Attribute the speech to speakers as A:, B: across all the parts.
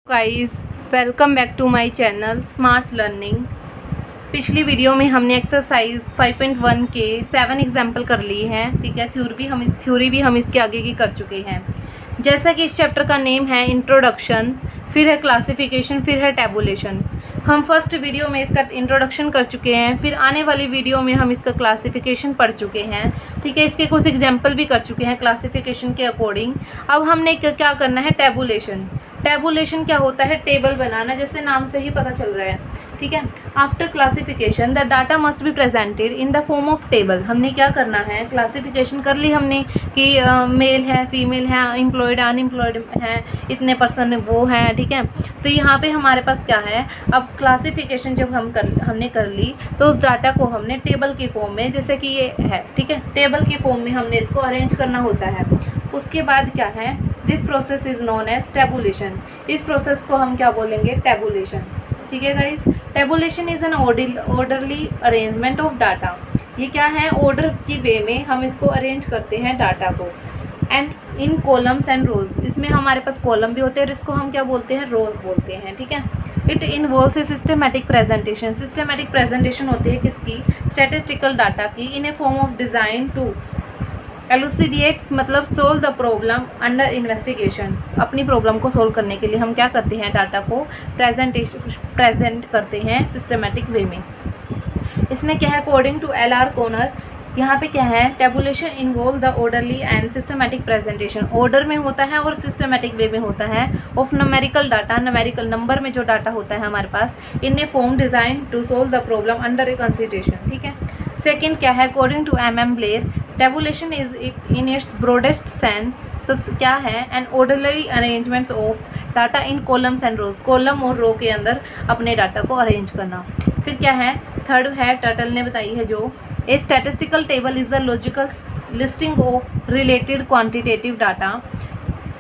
A: Guys, welcome back to my channel smart learning. पिछली video में हमने एक्सरसाइज 5.1 के 7 एग्जाम्पल कर लिए हैं। ठीक है, थ्योरी भी हम इसके आगे की कर चुके हैं। जैसा कि इस चैप्टर का नेम है इंट्रोडक्शन, फिर है क्लासिफिकेशन, फिर है टैबुलेशन। हम फर्स्ट वीडियो में इसका इंट्रोडक्शन कर चुके हैं, फिर आने वाली वीडियो में हम इसका क्लासिफिकेशन पढ़ चुके हैं। ठीक है, इसके कुछ एग्जाम्पल भी कर चुके हैं क्लासिफिकेशन के अकॉर्डिंग। अब हमने क्या करना है, टैबुलेशन। टैबुलेशन क्या होता है? टेबल बनाना, जैसे नाम से ही पता चल रहा है। ठीक है, after classification the data must be presented in the form of table. हमने क्या करना है, क्लासिफिकेशन कर ली हमने कि मेल है, फीमेल है, एम्प्लॉयड, अनएम्प्लॉयड है, इतने पर्सन वो हैं। ठीक है, तो यहाँ पे हमारे पास क्या है, अब क्लासिफिकेशन जब हमने कर ली तो उस डाटा को हमने टेबल की फॉर्म में, जैसे कि ये है, ठीक है, टेबल की फॉर्म में हमने इसको अरेंज करना होता है। उसके बाद क्या है, this process is known as tabulation. इस प्रोसेस को हम क्या बोलेंगे, टैबुलेशन। ठीक है guys, tabulation is an orderly arrangement of data. ये क्या है, ऑर्डर की वे में हम इसको अरेंज करते हैं डाटा को, एंड इन कॉलम्स एंड रोज। इसमें हमारे पास कॉलम भी होते हैं और इसको हम क्या बोलते हैं, रोज बोलते हैं। ठीक है, it involves a systematic presentation. Systematic presentation होती है किसकी, स्टैटिस्टिकल डाटा की, in a form of design to elucidate, मतलब solve the problem under investigation. अपनी प्रॉब्लम को सोल्व करने के लिए हम क्या करते हैं, डाटा को प्रेजेंट करते हैं सिस्टमेटिक वे में। इसमें क्या है, अकॉर्डिंग टू एल.आर. कॉनर, यहाँ पे क्या है, tabulation involve the orderly and systematic presentation. Order में होता है और सिस्टमेटिक वे में होता है of numerical data. Numerical number में जो डाटा होता है हमारे पास, in a form design to solve the problem under a consideration. ठीक है, सेकेंड क्या है, according to M Blair, tabulation is in its broadest sense क्या है, an orderly arrangements of data in columns and rose. Column और रो के अंदर अपने डाटा को अरेंज करना। फिर क्या है, थर्ड है, टर्टल ने बताई है जो, a statistical table is the logical listing of related quantitative data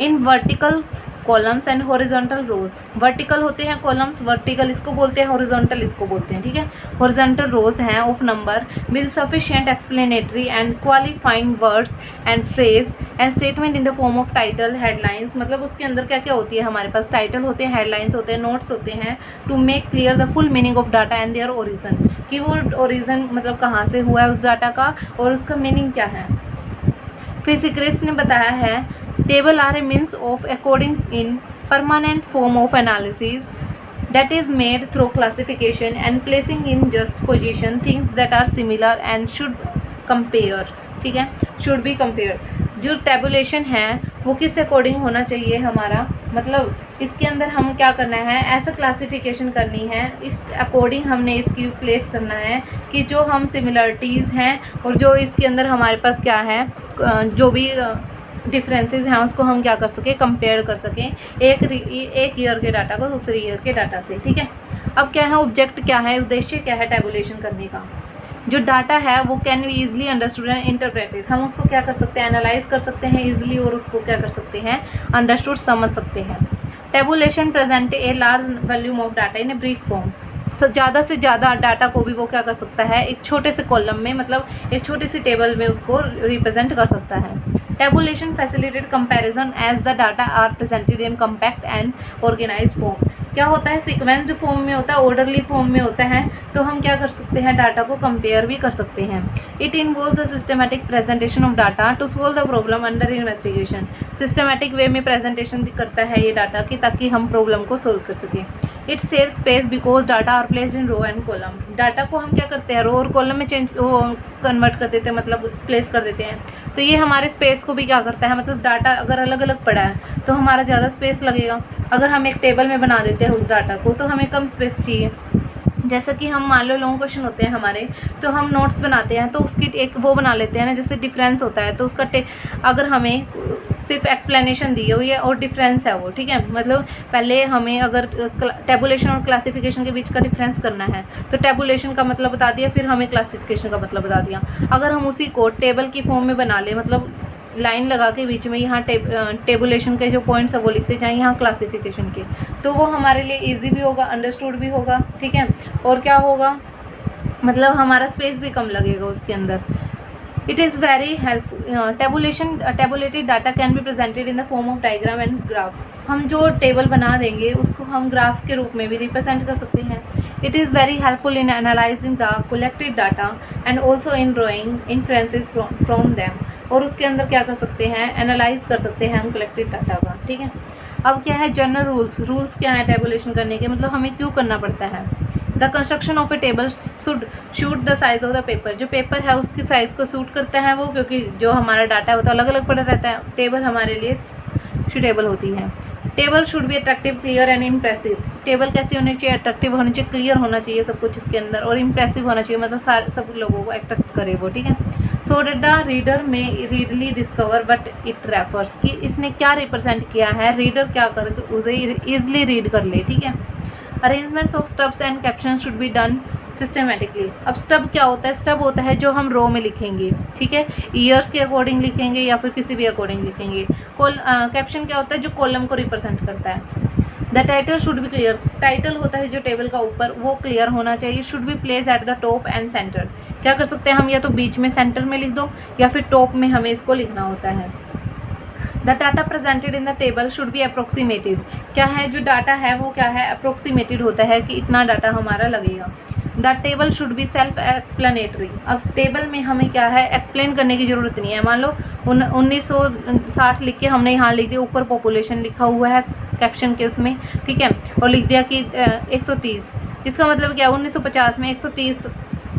A: in vertical columns and horizontal rows. Vertical होते हैं कॉलम्स, वर्टिकल इसको बोलते हैं, हॉरिजॉन्टल इसको बोलते हैं। ठीक है, हॉरिजॉन्टल रोज हैं of number with sufficient explanatory and qualifying words and phrase and statement in the form of title, headlines. मतलब उसके अंदर क्या क्या होती है हमारे पास, टाइटल होते हैं, हेडलाइंस होते हैं, नोट्स होते हैं, to make clear the full meaning of data and their origin, कि वो ओरिजिन मतलब कहाँ से हुआ है उस डाटा का और उसका मीनिंग क्या है। फिर सिक्रेस ने बताया है, table are a means of according in permanent form of analysis that is made through classification and placing in just position things that are similar and should compare। ठीक है, should be compared। जो tabulation है वो किस according होना चाहिए हमारा, मतलब इसके अंदर हम क्या करना है, ऐसा क्लासिफिकेशन करनी है, इस अकॉर्डिंग हमने इसकी प्लेस करना है कि जो हम सिमिलरिटीज़ हैं और जो इसके अंदर हमारे पास क्या है, जो भी डिफरेंसेस हैं उसको हम क्या कर सकें, कंपेयर कर सकें एक ईयर के डाटा को दूसरे ईयर के डाटा से। ठीक है, अब क्या है, ऑब्जेक्ट क्या है, उद्देश्य क्या है टैबुलेशन करने का। जो डाटा है वो can be easily understood and interpreted. हम उसको क्या कर सकते हैं, एनालाइज कर सकते हैं ईजिली और उसको क्या कर सकते हैं, अंडरस्टूड समझ सकते हैं। Tabulation present a large volume of data in a brief form. ज़्यादा से ज़्यादा डाटा को भी वो क्या कर सकता है, एक छोटे से कॉलम में, मतलब एक छोटी सी टेबल में उसको रिप्रेजेंट कर सकता है। Tabulation facilitate comparison as the data are presented in compact and organised form. क्या होता है, सीक्वेंस्ड फॉर्म में होता है, ऑर्डरली फॉर्म में होता है, तो हम क्या कर सकते हैं, डाटा को कंपेयर भी कर सकते हैं। It involve the systematic presentation of data to solve the problem under investigation. Systematic way में प्रेजेंटेशन करता है ये डाटा की, ताकि हम प्रॉब्लम को सोल्व कर सकें। It save space because data are placed in row and column. Data को हम क्या करते हैं, रो और कॉलम में कन्वर्ट कर देते हैं, मतलब प्लेस कर देते हैं, तो ये हमारे स्पेस को भी क्या करता है, मतलब डाटा अगर अलग अलग पड़ा है तो हमारा ज़्यादा स्पेस लगेगा। अगर हम एक टेबल में बना देते हैं उस डाटा को तो हमें कम स्पेस चाहिए। जैसा कि हम मान लो लॉन्ग क्वेश्चन होते हैं हमारे, तो हम नोट्स बनाते हैं तो उसकी एक वो बना लेते हैं ना, जैसे डिफरेंस होता है, तो उसका अगर हमें सिर्फ एक्सप्लेनेशन दी हुई है और डिफरेंस है वो, ठीक है, मतलब पहले हमें अगर टैबुलेशन और क्लासिफिकेशन के बीच का डिफरेंस करना है तो टैबुलेशन का मतलब बता दिया, फिर हमें क्लासिफिकेशन का मतलब बता दिया। अगर हम उसी को टेबल की फॉर्म में बना ले, मतलब लाइन लगा के बीच में यहाँ टेबुलेशन के जो पॉइंट्स है वो लिखते जाएँ, यहाँ क्लासिफिकेशन के, तो वो हमारे लिए इजी भी होगा, अंडरस्टूड भी होगा। ठीक है, और क्या होगा, मतलब हमारा स्पेस भी कम लगेगा उसके अंदर। It is very helpful. Tabulated data can be presented in the form of diagram and graphs. हम जो टेबल बना देंगे उसको हम ग्राफ के रूप में भी रिप्रेजेंट कर सकते हैं. It is very helpful in analyzing the collected data and also in drawing inferences from them. और उसके अंदर क्या कर सकते हैं, एनालाइज कर सकते हैं हम कलेक्टेड डाटा का. ठीक है. अब क्या है जनरल रूल्स क्या है टेबुलेशन करने के, मतलब हमें क्यों करना पड़ता है. The construction of a table should shoot the size of the paper. जो पेपर है उसकी साइज़ को सूट करता है वो, क्योंकि जो हमारा डाटा है वो तो अलग अलग पड़ा रहता है. टेबल हमारे लिए सूटेबल होती है. Table should be attractive, clear and impressive. Table कैसी होनी चाहिए, अट्रैक्टिव होनी चाहिए, क्लियर होना चाहिए सब कुछ उसके अंदर, और इम्प्रेसिव होना चाहिए, मतलब सारे सब लोगों को अट्रैक्ट करे वो. ठीक है. सो डेट द रीडर में readily discover what it refers, कि इसने क्या रिप्रेजेंट किया है, रीडर क्या करके उसे ईजिली रीड कर ले. ठीक है. Arrangements of stubs and caption should be done systematically. अब स्टब क्या होता है, स्टब होता है जो हम रो में लिखेंगे. ठीक है. ईयर्स के अकॉर्डिंग लिखेंगे या फिर किसी भी अकॉर्डिंग लिखेंगे. कैप्शन क्या होता है, जो कॉलम को रिप्रेजेंट करता है. The title should B clear. Title होता है जो टेबल का ऊपर, वो क्लियर होना चाहिए. Should be place at the top and centre. क्या कर सकते हैं हम, या तो बीच में सेंटर में लिख दो या फिर टॉप में हमें इसको लिखना होता है. The data presented in the table should B approximated. क्या है, जो डाटा है वो क्या है, अप्रोक्सीमेटेड होता है कि इतना डाटा हमारा लगेगा. The table should be self explanatory. अब टेबल में हमें क्या है, एक्सप्लेन करने की ज़रूरत नहीं है. मान लो 1960 लिख के हमने यहाँ लिख दिया, ऊपर पॉपुलेशन लिखा हुआ है कैप्शन के उसमें. ठीक है. और लिख दिया कि 130. इसका मतलब क्या, 1950 में 130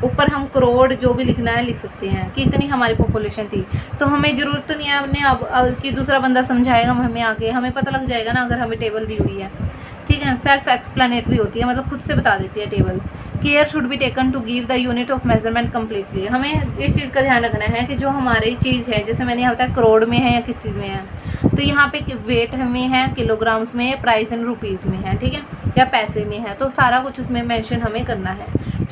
A: ऊपर हम करोड़ जो भी लिखना है लिख सकते हैं कि इतनी हमारी पॉपुलेशन थी. तो हमें ज़रूरत नहीं है अपने अब कि दूसरा बंदा समझाएगा हमें आगे, हमें पता लग जाएगा ना अगर हमें टेबल दी हुई है. ठीक है. सेल्फ एक्सप्लेनेटरी होती है, मतलब खुद से बता देती है table. Care should be taken to give the unit of measurement completely. हमें इस चीज़ का ध्यान रखना है कि जो हमारी चीज़ है, जैसे मैंने यहाँ बताया करोड़ में है या किस चीज़ में है, तो यहाँ पे वेट में है, किलोग्राम्स में, प्राइस इन रुपीज़ में है. ठीक है. या पैसे में है, तो सारा कुछ उसमें मेंशन हमें करना है.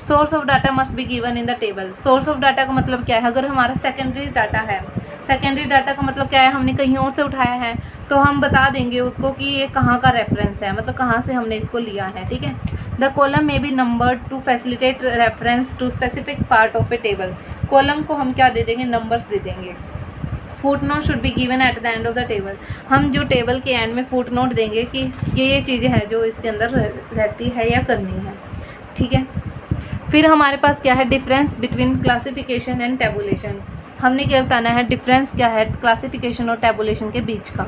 A: Source of data must be given in the table. Source of data का मतलब क्या है, अगर हमारा सेकेंडरी डाटा है, सेकेंडरी डाटा का मतलब क्या है, हमने कहीं और से उठाया है, तो हम बता देंगे उसको कि ये कहाँ का रेफरेंस है, मतलब कहाँ से हमने इसको लिया है. ठीक है. द कॉलम में be number to facilitate reference to specific part of a table. Column को हम क्या दे देंगे, नंबर्स दे देंगे. Foot note should be given at the end of the table. हम जो टेबल के एंड में फुट नोट देंगे कि ये चीज़ें हैं जो इसके अंदर रहती है या करनी है. ठीक है. फिर हमारे पास क्या है, difference between classification and tabulation. हमने क्या बताना है, डिफरेंस क्या है क्लासिफिकेशन और टेबुलेशन के बीच का.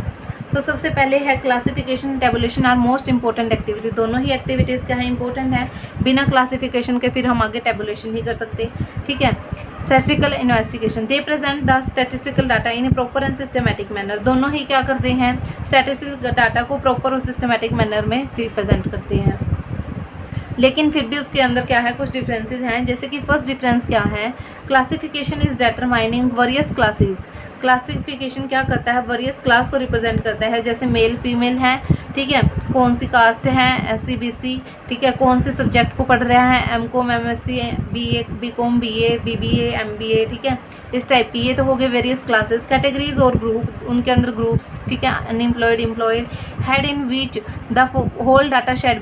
A: तो सबसे पहले है classification and tabulation are most important activity. दोनों ही एक्टिविटीज़ क्या है, इंपॉर्टेंट है. बिना क्लासिफिकेशन के फिर हम आगे टेबुलेशन ही कर सकते. ठीक है. Statistical investigation, they present the statistical data in A proper and systematic manner. दोनों ही क्या करते हैं, स्टैटिस्टिकल डाटा को प्रॉपर और सिस्टमेटिक मैनर में रिप्रेजेंट करते हैं. लेकिन फिर भी उसके अंदर क्या है, कुछ डिफरेंसेस हैं. जैसे कि फर्स्ट डिफरेंस क्या है, classification is determining various classes. Classification क्या करता है, वेरियस क्लास को रिप्रेजेंट करता है, जैसे मेल फीमेल है. ठीक है. कौन सी कास्ट है, SC BC. ठीक है. कौन से सब्जेक्ट को पढ़ रहा है, MCOM MSc BA BCom BA BBA MBA. ठीक है. इस टाइप की. ये तो हो गए वेरियस क्लासेस. कैटेगरीज और ग्रुप, उनके अंदर ग्रुप्स. ठीक है. Unemployed, employed. Head in which the whole data shall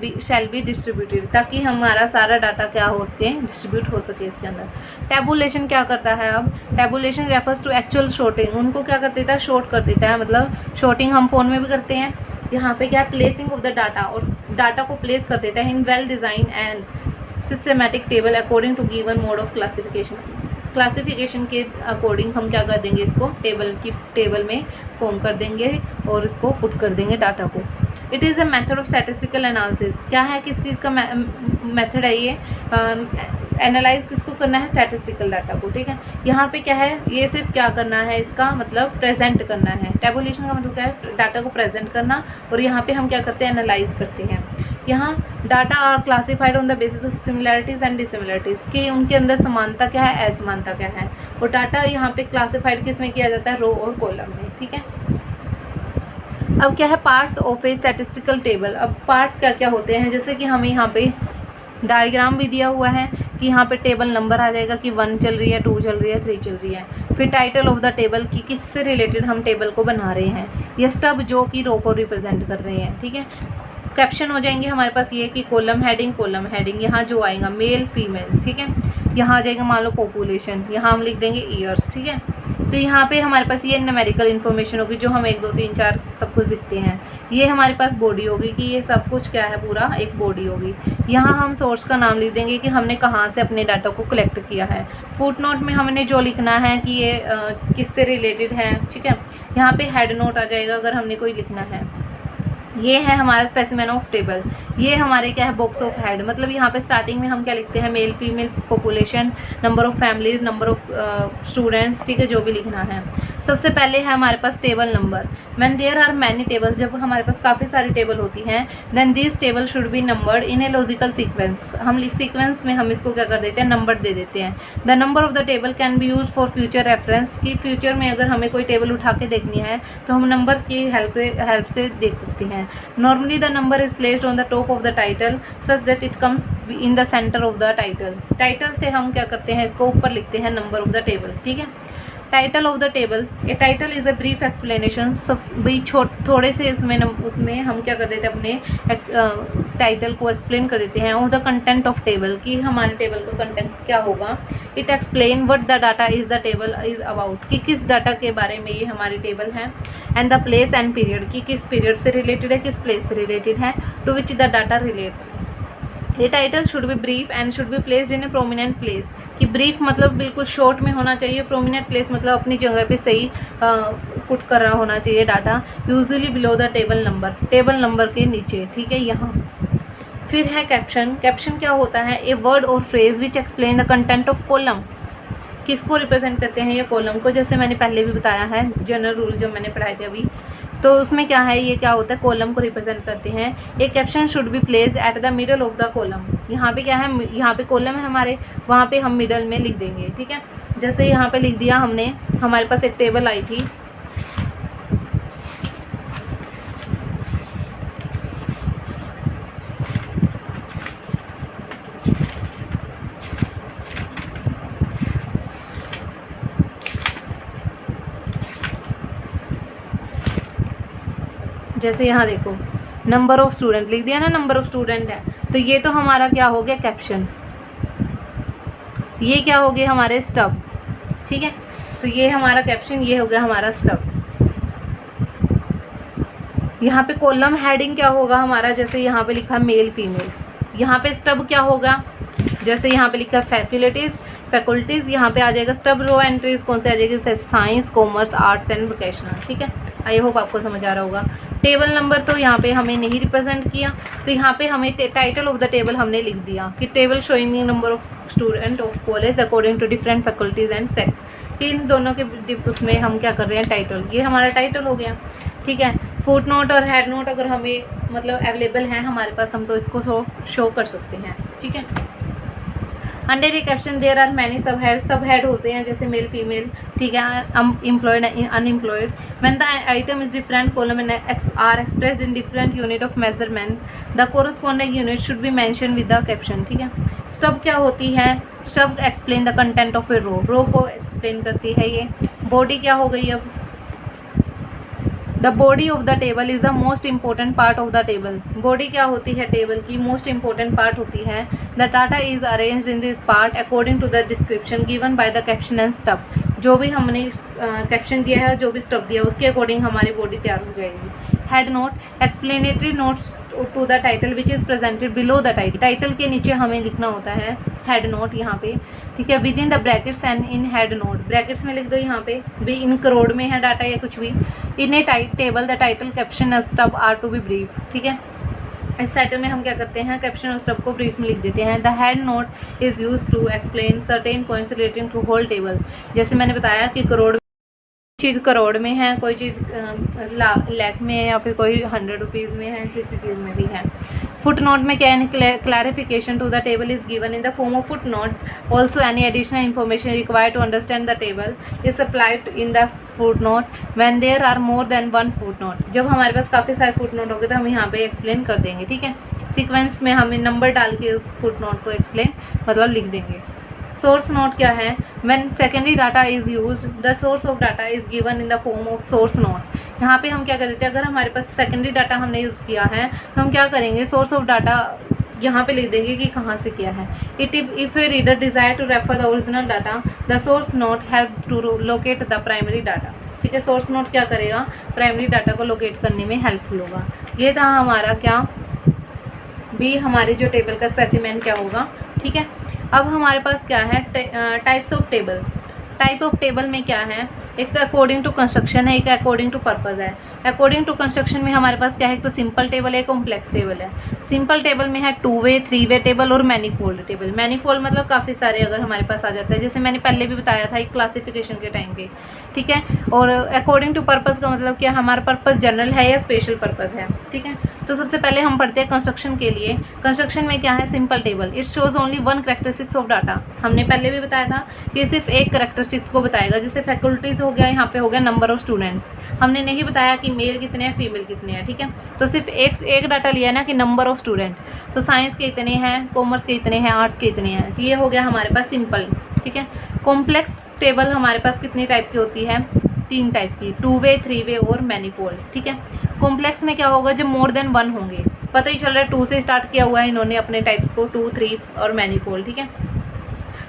A: be distributed, ताकि हमारा सारा डाटा क्या हो सके, डिस्ट्रीब्यूट हो सके इसके अंदर. टैबुलेशन क्या करता है, अब tabulation refers to actual sorting. उनको क्या कर देता है, शॉर्ट कर देता है. मतलब शॉर्टिंग हम फ़ोन में भी करते हैं. यहाँ पे क्या है, प्लेसिंग ऑफ द डाटा, और डाटा को प्लेस कर देता है in well design and systematic table according to given mode of classification. Classification के अकॉर्डिंग हम क्या कर देंगे, इसको टेबल में फॉर्म कर देंगे और इसको पुट कर देंगे डाटा को. It is a method of statistical analysis. क्या है, किस चीज़ का मेथड है ये, एनालाइज किसको करना है, स्टैटिस्टिकल डाटा को. ठीक है. यहाँ पे क्या है, ये सिर्फ क्या करना है, इसका मतलब प्रेजेंट करना है. टैबुलेशन का मतलब क्या है, डाटा को प्रेजेंट करना. और यहाँ पे हम क्या करते हैं, एनालाइज करते हैं. यहाँ data are classified on the basis of similarities and dissimilarities, कि उनके अंदर समानता क्या है, असमानता क्या है. और डाटा यहाँ पे क्लासिफाइड किस में किया जाता है, रो और कॉलम में. ठीक है. अब क्या है, parts of A statistical table. अब पार्ट्स क्या क्या होते हैं, जैसे कि हमें यहाँ पे डायग्राम भी दिया हुआ है कि यहाँ पे टेबल नंबर आ जाएगा कि 1 चल रही है, 2 चल रही है, 3 चल रही है. फिर टाइटल ऑफ द टेबल की किससे रिलेटेड हम टेबल को बना रहे हैं, ये स्टब जो कि रो को रिप्रेजेंट कर रहे हैं. ठीक है. कैप्शन हो जाएंगे हमारे पास ये कि कॉलम हेडिंग यहाँ जो आएगा मेल फीमेल. ठीक है. यहाँ आ जाएगा मान लो पॉपुलेशन, यहाँ हम लिख देंगे ईयर्स, ठीक है। तो यहाँ पे हमारे पास ये न्यूमेरिकल इन्फॉर्मेशन होगी जो हम 1 2 3 4 सब कुछ लिखते हैं। ये हमारे पास बॉडी होगी कि ये सब कुछ क्या है, पूरा एक बॉडी होगी। यहाँ हम सोर्स का नाम लिख देंगे कि हमने कहाँ से अपने डाटा को कलेक्ट किया है। फुट नोट में हमने जो लिखना है कि ये किससे रिलेटेड है, ठीक है। यहाँ पे हेड नोट आ जाएगा अगर हमने कोई लिखना है। ये है हमारा स्पेसिमेन ऑफ टेबल, ये हमारे क्या है बॉक्स ऑफ हेड, मतलब यहाँ पे स्टार्टिंग में हम क्या लिखते हैं, male female population, number of families, number of students, ठीक है, जो भी लिखना है। सबसे पहले है हमारे पास table number. When there are many table, जब हमारे पास काफ़ी सारी टेबल होती हैं, then this table should be numbered in a logical sequence. हम इस सीक्वेंस में हम इसको क्या कर देते हैं, नंबर दे देते हैं। The number of the table can be use for future reference, कि फ्यूचर में अगर हमें कोई टेबल उठा के देखनी है तो हम नंबर की हेल्प से देख सकते हैं। Normally the number is placed on the top of the title such that it comes in the center of the title. Title से हम क्या करते हैं, इसको ऊपर लिखते हैं number of the table, ठीक है। Title of the table, A title is a brief explanation. सब भाई थोड़े से उसमें हम क्या कर देते हैं, अपने टाइटल को एक्सप्लेन कर देते हैं। Of the content of table, कि हमारे टेबल का कंटेंट क्या होगा। It explain what the data is the table is about, कि किस डाटा के बारे में ये हमारी टेबल है। And the place and period, कि किस पीरियड से रिलेटेड है, किस प्लेस से रिलेटेड है, to which the data relates. ये title should be brief and should be placed in a prominent place, कि ब्रीफ मतलब बिल्कुल शॉर्ट में होना चाहिए, प्रोमिनेंट प्लेस मतलब अपनी जगह पे सही पुट कर रहा होना चाहिए data. Usually below the table number, table number के नीचे, ठीक है, यहाँ। फिर है कैप्शन। कैप्शन क्या होता है, ए वर्ड और phrase which explain the content of column. किसको रिप्रेजेंट करते हैं, ये कॉलम को, जैसे मैंने पहले भी बताया है जनरल रूल जो मैंने पढ़ाए थे अभी, तो उसमें क्या है, ये क्या होता है, कॉलम को रिप्रेजेंट करते हैं। एक caption should be placed at the middle of the column. यहाँ पे क्या है, यहाँ पे कॉलम है हमारे, वहाँ पे हम मिडल में लिख देंगे, ठीक है। जैसे यहाँ पे लिख दिया हमने, हमारे पास एक टेबल आई थी, जैसे यहाँ देखो नंबर ऑफ स्टूडेंट लिख दिया ना, नंबर ऑफ स्टूडेंट है, तो ये तो हमारा क्या हो गया, कैप्शन। ये क्या हो गया, हमारे स्टब, ठीक है। तो ये हमारा कैप्शन, ये हो गया हमारा स्टब। यहाँ पे कॉलम हेडिंग क्या होगा हमारा, जैसे यहाँ पे लिखा मेल फीमेल, यहाँ पे स्टब क्या होगा, जैसे यहाँ पे लिखा फैकल्टीज, यहाँ पे आ जाएगा स्टब रो एंट्रीज कौन से आ जाएगी, science, commerce, arts and vocational, ठीक है। आई होप आपको समझ आ रहा होगा। टेबल नंबर तो यहाँ पे हमें नहीं रिप्रेजेंट किया, तो यहाँ पे हमें टाइटल ऑफ द टेबल हमने लिख दिया कि table showing number of student of college according to different faculties and sex. इन दोनों के उसमें हम क्या कर रहे हैं, टाइटल, ये हमारा टाइटल हो गया, ठीक है। फुट नोट और हेड नोट अगर हमें मतलब अवेलेबल है हमारे पास, हम तो इसको शो कर सकते हैं, ठीक है। Under a caption there are many sub head होते हैं, जैसे मेल फीमेल, ठीक है, employed unemployed. When the item is different column and are expressed in different unit of measurement, the corresponding unit should be mention with the caption, ठीक है। Stub क्या होती है, stub explain the content of a row को explain करती है ये। Body क्या हो गई, अब the body of the table is the most important part of the table. Body क्या होती है, टेबल की मोस्ट इंपॉर्टेंट पार्ट होती है। The data is arranged in this part according to the description given by the caption and stub. जो भी हमने caption दिया है, जो भी स्टब दिया है, उसके अकॉर्डिंग हमारी बॉडी तैयार हो जाएगी। Head note explanatory notes to the title which is presented below the title. Title के नीचे हमें लिखना होता है हेड नोट यहाँ पे, ठीक है। With in the brackets and in head note, brackets में लिख दो यहाँ पे भी इन करोड़ में है डाटा या कुछ भी। In a table the title caption and stub are to be brief, ठीक है। इस टाइटल में हम क्या करते हैं, कैप्शन और स्टब को ब्रीफ में लिख देते हैं। The head note is use to explain certain points relating to whole table. जैसे मैंने बताया कि करोड़ चीज़ करोड़ में है, कोई चीज़ लाख में है, या फिर कोई 100 रुपीज़ में है, किसी चीज़ में भी है। फुट नोट में क्या है, clarification to the table is given in the form of foot note. Also any additional information required to understand the table is supplied in the foot note when there are more than one foot note. जब हमारे पास काफ़ी सारे foot note होंगे तो हम यहाँ पे एक्सप्लेन कर देंगे, ठीक है। सीक्वेंस में हमें नंबर डाल के उस फुट नोट को एक्सप्लेन मतलब लिख देंगे। सोर्स नोट क्या है, when secondary data is used the source of data is given in the form of source note. यहाँ पे हम क्या कर देते हैं, अगर हमारे पास सेकेंडरी डाटा हमने यूज़ किया है तो हम क्या करेंगे, सोर्स ऑफ डाटा यहाँ पे लिख देंगे कि कहाँ से किया है। If a reader desire to refer the original data, the source note help to locate the primary data. ठीक है, सोर्स नोट क्या करेगा, प्राइमरी डाटा को लोकेट करने में हेल्पफुल होगा। ये था हमारा क्या भी, हमारी जो टेबल का स्पेसिमेन क्या होगा। ठीक है, अब हमारे पास क्या है, types of table. Type of table में क्या है, एक तो अकॉर्डिंग टू कंस्ट्रक्शन है, एक अकॉर्डिंग टू पर्पज़ है। अकॉर्डिंग टू कंस्ट्रक्शन में हमारे पास क्या है, एक तो सिंपल टेबल है, कॉम्प्लेक्स टेबल है। सिंपल टेबल में है 2 वे 3 वे टेबल और मैनीफोल्ड टेबल। मैनीफोल्ड मतलब काफ़ी सारे अगर हमारे पास आ जाता है, जैसे मैंने पहले भी बताया था एक क्लासिफिकेशन के टाइम पे। ठीक है, और अकॉर्डिंग टू पर्पज़ का मतलब क्या, हमारा पर्पज़ जनरल है या स्पेशल पर्पज़ है। ठीक है, तो सबसे पहले हम पढ़ते हैं कंस्ट्रक्शन के लिए। कंस्ट्रक्शन में क्या है, simple table, it shows only 1 characteristics of data. हमने पहले भी बताया था कि सिर्फ एक कैरेक्टरिस्टिक्स को बताएगा, जैसे फैकल्टीज हो गया, यहाँ पे हो गया नंबर ऑफ स्टूडेंट्स। हमने नहीं बताया कि मेल कितने हैं, फीमेल कितने हैं। ठीक है, तो सिर्फ एक डाटा लिया ना कि नंबर ऑफ स्टूडेंट, तो साइंस के इतने हैं, कॉमर्स के इतने हैं, आर्ट्स के इतने हैं। तो ये हो गया हमारे पास सिंपल। ठीक है, कॉम्प्लेक्स टेबल हमारे पास कितनी टाइप की होती है, 3 टाइप की, 2 वे 3 वे और मैनीफोल्ड। ठीक है, कॉम्प्लेक्स में क्या होगा, जब मोर देन 1 होंगे। पता ही चल रहा है 2 से स्टार्ट किया हुआ है इन्होंने अपने टाइप्स को, 2 3 और मैनीफोल्ड। ठीक है,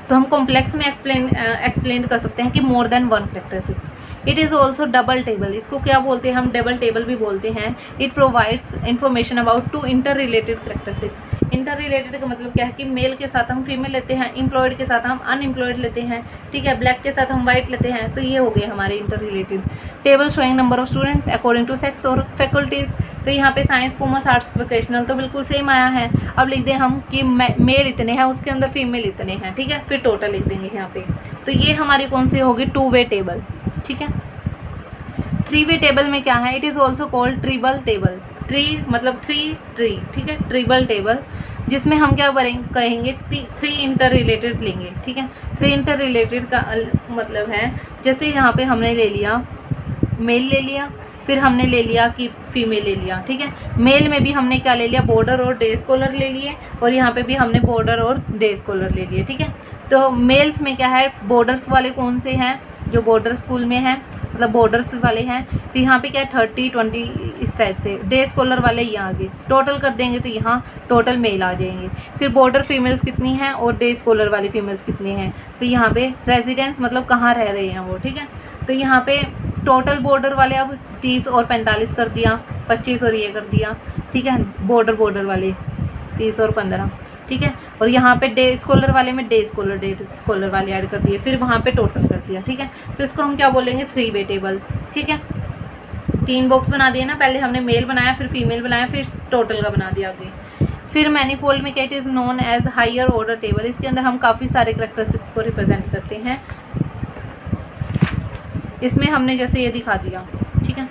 A: तो हम कॉम्प्लेक्स में एक्सप्लेन कर सकते हैं कि more than 1 characteristics. It is also double table, इसको क्या बोलते हैं हम, डबल टेबल भी बोलते हैं। It provides information about 2 inter related characteristics. Inter related का मतलब क्या है कि मेल के साथ हम फीमेल लेते हैं, एम्प्लॉयड के साथ हम अनएम्प्लॉयड लेते हैं। ठीक है, ब्लैक के साथ हम वाइट लेते हैं। तो ये हो गए हमारे inter related table showing number of students according to sex और फैकल्टीज़। तो यहाँ पे साइंस कॉमर्स आर्ट्स वोकेशनल तो बिल्कुल सेम आया है। अब लिख दें हम कि मेल इतने हैं, उसके अंदर फीमेल इतने हैं। ठीक है, फिर टोटल लिख देंगे यहाँ पे। तो ये हमारी कौन सी होगी, 2 वे टेबल। ठीक है, 3 वे टेबल में क्या है, it is also called triple table. Tri मतलब 3 ट्री। ठीक है, ट्रिबल टेबल, जिसमें हम क्या कहेंगे, 3 इंटर रिलेटेड लेंगे। ठीक है, 3 इंटर रिलेटेड का मतलब है, जैसे यहाँ पे हमने ले लिया मेल ले लिया, फिर हमने ले लिया कि फीमेल ले लिया। ठीक है, मेल में भी हमने क्या ले लिया, बॉर्डर और डे स्कॉलर ले लिए, और यहाँ पे भी हमने बॉर्डर और डे स्कॉलर ले लिए। ठीक है, तो मेल्स में क्या है, बॉर्डर्स वाले कौन से हैं, जो बॉर्डर स्कूल में हैं, मतलब बॉर्डर्स वाले हैं। तो यहाँ पे क्या है, 30 20 इस टाइप से। डे स्कॉलर वाले यहाँ आगे टोटल कर देंगे तो यहाँ टोटल मेल आ जाएंगे। फिर बॉर्डर फीमेल्स कितनी हैं और डे स्कॉलर वाली फीमेल्स कितनी हैं, तो यहाँ पे रेजिडेंस मतलब कहाँ रह रहे हैं वो। ठीक है, तो यहाँ पे टोटल बॉर्डर वाले अब 30 और 45 कर दिया, 25 और ये कर दिया। ठीक है, बॉर्डर वाले 30 और 15। ठीक है, और यहाँ पे डे स्कॉलर वाले में डे स्कॉलर वाले ऐड कर दिए, फिर वहाँ पे टोटल कर दिया। ठीक है, तो इसको हम क्या बोलेंगे, 3 वे टेबल। ठीक है, 3 बॉक्स बना दिए ना, पहले हमने मेल बनाया, फिर फीमेल बनाया, फिर टोटल का बना दिया आगे। फिर मैनीफोल्ड में क्या, it is known as higher order table. इसके अंदर हम काफ़ी सारे कैरेक्टरिस्टिक्स को रिप्रेजेंट करते हैं। इसमें हमने जैसे ये दिखा दिया। ठीक है,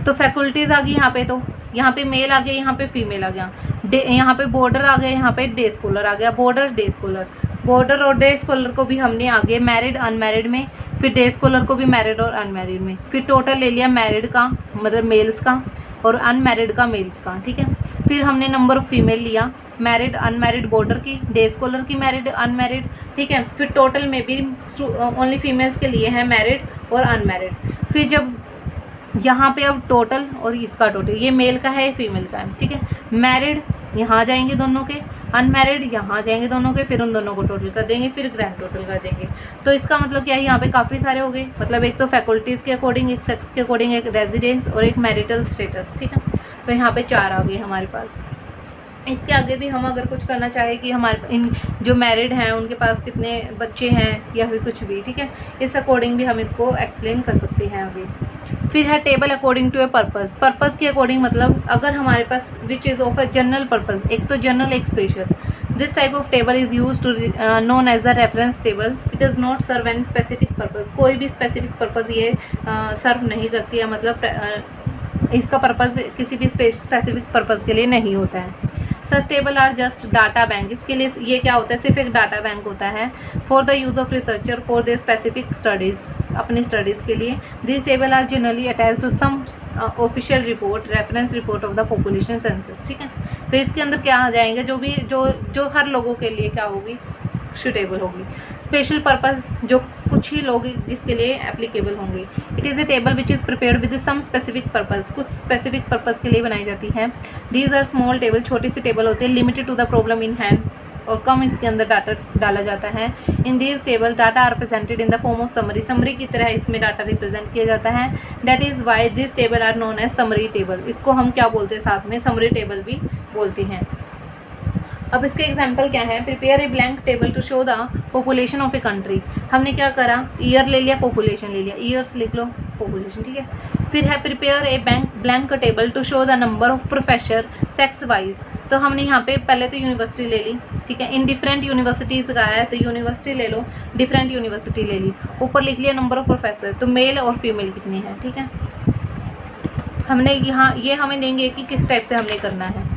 A: तो फैकल्टीज़ आ गई यहाँ पे, तो यहाँ पे मेल आ गया, यहाँ पे फीमेल आ गया, यहाँ पे बॉर्डर आ गया, यहाँ पे डे स्कॉलर आ गया, बॉर्डर डे स्कॉलर। बॉर्डर और डे स्कॉलर को भी हमने आगे मैरिड अनमैरिड में, फिर डे स्कॉलर को भी मैरिड और अनमैरिड में, फिर टोटल ले लिया मैरिड का मतलब मेल्स का और अनमैरिड का मेल्स का। ठीक है, फिर हमने नंबर ऑफ फीमेल लिया, मैरिड अनमैरिड बॉर्डर की, डे स्कॉलर की मैरिड अनमैरिड। ठीक है, फिर टोटल में भी ओनली फीमेल्स के लिए है मैरिड और अनमैरिड। फिर जब यहाँ पे अब टोटल और इसका टोटल, ये मेल का है फीमेल का है। ठीक है, मैरिड यहाँ जाएंगे दोनों के, अनमैरिड यहाँ जाएंगे दोनों के, फिर उन दोनों को टोटल कर देंगे, फिर ग्रैंड टोटल कर देंगे। तो इसका मतलब क्या है, यहाँ पे काफ़ी सारे हो गए, मतलब एक तो फैकल्टीज़ के अकॉर्डिंग, एक सेक्स के अकॉर्डिंग, एक रेजिडेंस और एक मैरिटल स्टेटस। ठीक है, तो यहाँ पे 4 आ गए हमारे पास। इसके आगे भी हम अगर कुछ करना चाहें कि हमारे इन जो मैरिड हैं उनके पास कितने बच्चे हैं या फिर कुछ भी। ठीक है, इस अकॉर्डिंग भी हम इसको एक्सप्लेन कर सकते हैं आगे। फिर है table according to a purpose. Purpose के अकॉर्डिंग मतलब अगर हमारे पास which is of a general purpose, एक तो जनरल एक special. This type of table is use to known as the reference table. It is not serve any specific purpose. कोई भी स्पेसिफिक पर्पज़ ये सर्व नहीं करती है, मतलब इसका पर्पज़ किसी भी स्पेसिफिक पर्पज़ के लिए नहीं होता है। Such table are just data bank. इसके लिए ये क्या होता है, सिर्फ एक डाटा बैंक होता है for the use of researcher for the specific studies, अपनी स्टडीज़ के लिए। This table are generally attach to some official report, reference report of the population census. ठीक है, तो इसके अंदर क्या आ जाएंगे, जो भी जो हर लोगों के लिए क्या होगी, सूटेबल होगी। स्पेशल पर्पज़ जो कुछ ही लोग जिसके लिए एप्लीकेबल होंगे। It is a table which is prepared with some specific purpose, कुछ स्पेसिफिक पर्पज़ के लिए बनाई जाती है। दीज आर स्मॉल टेबल, छोटी सी टेबल होती है, limited to the problem in hand, और कम इसके अंदर डाटा डाला जाता है। In this table data are presented in the form of summary, summary की तरह इसमें डाटा रिप्रेजेंट किया जाता है। That is why this table are known as summary table, इसको हम क्या बोलते हैं साथ में, समरी टेबल भी बोलते हैं। अब इसके एग्जाम्पल क्या है, prepare a blank table to show the population of a country. हमने क्या करा, ईयर ले लिया, पॉपुलेशन ले लिया, ईयर्स लिख लो, पॉपुलेशन, ठीक है। फिर है prepare a blank table to show the number of professor sex wise, तो हमने यहाँ पे पहले तो यूनिवर्सिटी ले ली, ठीक है। इन डिफरेंट यूनिवर्सिटीज़ का है तो यूनिवर्सिटी ले लो, डिफरेंट यूनिवर्सिटी ले ली, ऊपर लिख लिया नंबर ऑफ प्रोफेसर, तो मेल और फीमेल कितने हैं, ठीक है। हमने यहाँ ये हमें देंगे कि किस टाइप से हमने करना है।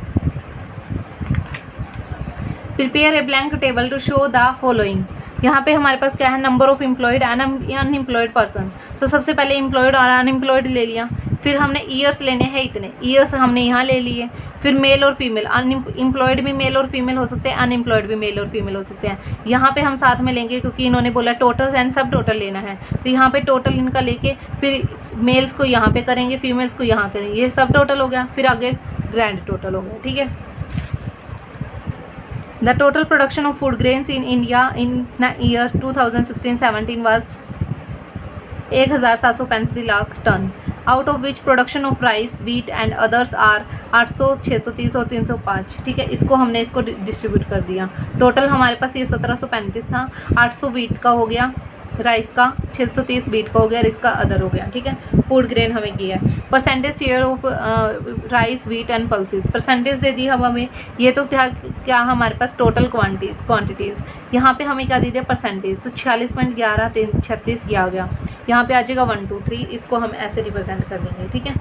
A: Prepare a blank table to show the following, यहाँ पे हमारे पास क्या है, number of employed and unemployed person, तो सबसे पहले एम्प्लॉयड और अनएम्प्लॉयड ले लिया। फिर हमने ईयर्स लेने हैं, इतने ईयर्स हमने यहाँ ले लिए। फिर मेल और फीमेल, अनएम्प्लॉयड भी मेल और फीमेल हो सकते हैं, अनएम्प्लॉयड भी मेल और फीमेल हो सकते हैं। यहाँ पे हम साथ में लेंगे क्योंकि इन्होंने बोला टोटल एंड सब टोटल लेना है, तो यहाँ पे टोटल इनका लेके फिर मेल्स को यहाँ पे करेंगे, फीमेल्स को यहाँ करेंगे, ये सब टोटल हो गया। फिर आगे ग्रैंड टोटल हो गया, ठीक है। The total production of food grains in India in the year 2016-17 was 1735 lakh ton, out of which production of rice, wheat and others are 800, 630 और 305, ठीक है। इसको हमने इसको डिस्ट्रीब्यूट कर दिया। टोटल हमारे पास ये 1735 था, 800 वीट का हो गया, राइस का 630 बीट का हो गया और इसका अदर हो गया, ठीक है। फूड ग्रेन हमें किया है। Percentage share of rice, wheat and pulses, percentage दे दी हम हमें, ये तो क्या हमारे पास टोटल क्वांटिटीज़, यहाँ पे हमें क्या दे दिया, परसेंटेज, तो 46.11 36 ये आ गया। यहाँ पे आ जाएगा 1 2 3, इसको हम ऐसे रिप्रेजेंट कर देंगे, ठीक है।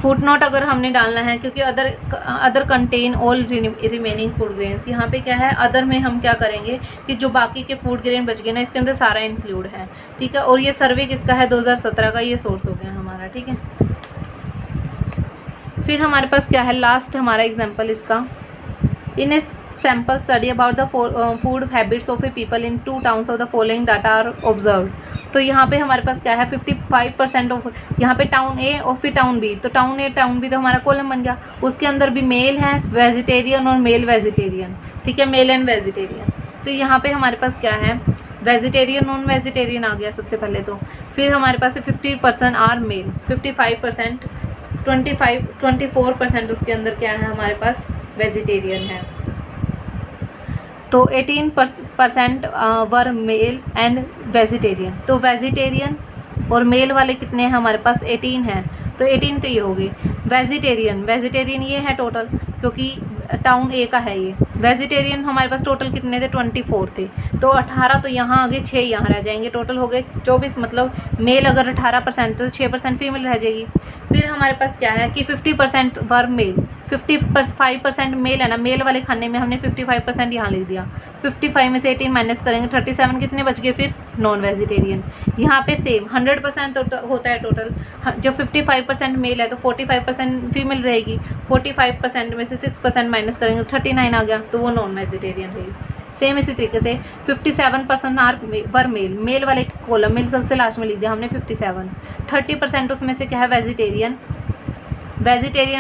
A: फुट नोट अगर हमने डालना है, क्योंकि other contain all remaining food grains, यहाँ पे क्या है, अदर में हम क्या करेंगे कि जो बाकी के फूड ग्रेन बच गए ना, इसके अंदर सारा इंक्लूड है, ठीक है। और ये सर्वे किसका है, 2017 का, ये सोर्स हो गया हमारा, ठीक है। फिर हमारे पास क्या है, लास्ट हमारा एग्जाम्पल इसका, in a sample study about the food habits of a people in 2 towns of the following data are observe, तो यहाँ पे हमारे पास क्या है, 55% ऑफ, यहाँ पे टाउन ए और फिर टाउन बी, तो टाउन ए टाउन बी तो हमारा कॉलम बन गया, उसके अंदर भी मेल है, वेजिटेरियन और मेल वेजिटेरियन, ठीक है, मेल एंड वेजिटेरियन। तो यहाँ पे हमारे पास क्या है, वेजिटेरियन नॉन वेजिटेरियन आ गया सबसे पहले तो। फिर हमारे पास 50% आर मेल, 55%, 24% उसके अंदर क्या है हमारे पास, वेजिटेरियन है। तो 18% वर मेल एंड वेजिटेरियन, तो वेजिटेरियन और मेल वाले कितने हैं हमारे पास, 18 हैं, तो 18 तो ये हो गई। वेजिटेरियन ये है टोटल, क्योंकि टाउन ए का है ये। वेजिटेरियन हमारे पास टोटल कितने थे, 24 थे, तो 18 तो यहाँ आ गए, 6 यहाँ रह जाएंगे, टोटल हो गए 24, मतलब मेल अगर 18% तो 6% फीमेल रह जाएगी। फिर हमारे पास क्या है कि 50% वर मेल, 55% मेल है ना, मेल वाले खाने में हमने 55% यहाँ लिख दिया। 55 में से 18 माइनस करेंगे, 37 कितने बच गए फिर, नॉन वेजिटेरियन। यहाँ पे सेम 100% होता है टोटल, जब 55% मेल है तो 45% फीमेल रहेगी, 45% में से 6% माइनस करेंगे तो 39 आ गया, तो वो नॉन वेजिटेरियन रहेगी। सेम इसी तरीके से 57% आर वर मेल, मेल वाले कॉलम में सबसे लास्ट में लिख दिया हमने 57, 30% उसमें से क्या है, वेजिटेरियन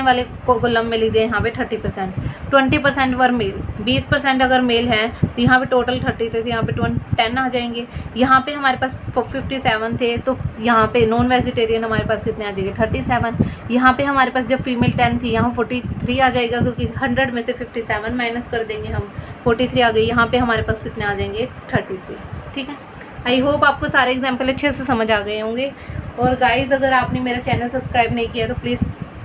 A: वाले कॉलम में लिख दिया यहाँ पे 30%, 20% वर मेल, 20% अगर मेल है तो यहाँ पे टोटल 30 थे, तो यहाँ पे 10 आ जाएंगे। यहाँ पे हमारे पास 57 थे, तो यहाँ पे नॉन वेजिटेरियन हमारे पास कितने आ जाएंगे, 37। यहाँ पे हमारे पास जब फीमेल 10 थी, यहाँ 43 आ जाएगा, क्योंकि 100 में से 57 माइनस कर देंगे हम, 43 आ गई। यहाँ पे हमारे पास कितने आ जाएंगे, 33, ठीक है। आई होप आपको सारे एग्जाम्पल अच्छे से समझ आ गए होंगे। और गाइज़, अगर आपने मेरा चैनल सब्सक्राइब नहीं किया तो प्लीज़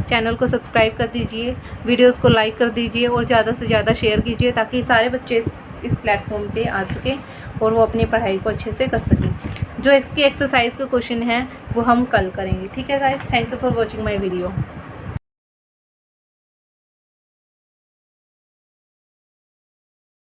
A: चैनल को सब्सक्राइब कर दीजिए, वीडियोस को लाइक कर दीजिए और ज़्यादा से ज़्यादा शेयर कीजिए, ताकि सारे बच्चे इस प्लेटफॉर्म पे आ सकें और वो अपनी पढ़ाई को अच्छे से कर सकें। जो इसकी एक्सरसाइज के क्वेश्चन हैं वो हम कल करेंगे, ठीक है guys. Thank you for watching my video.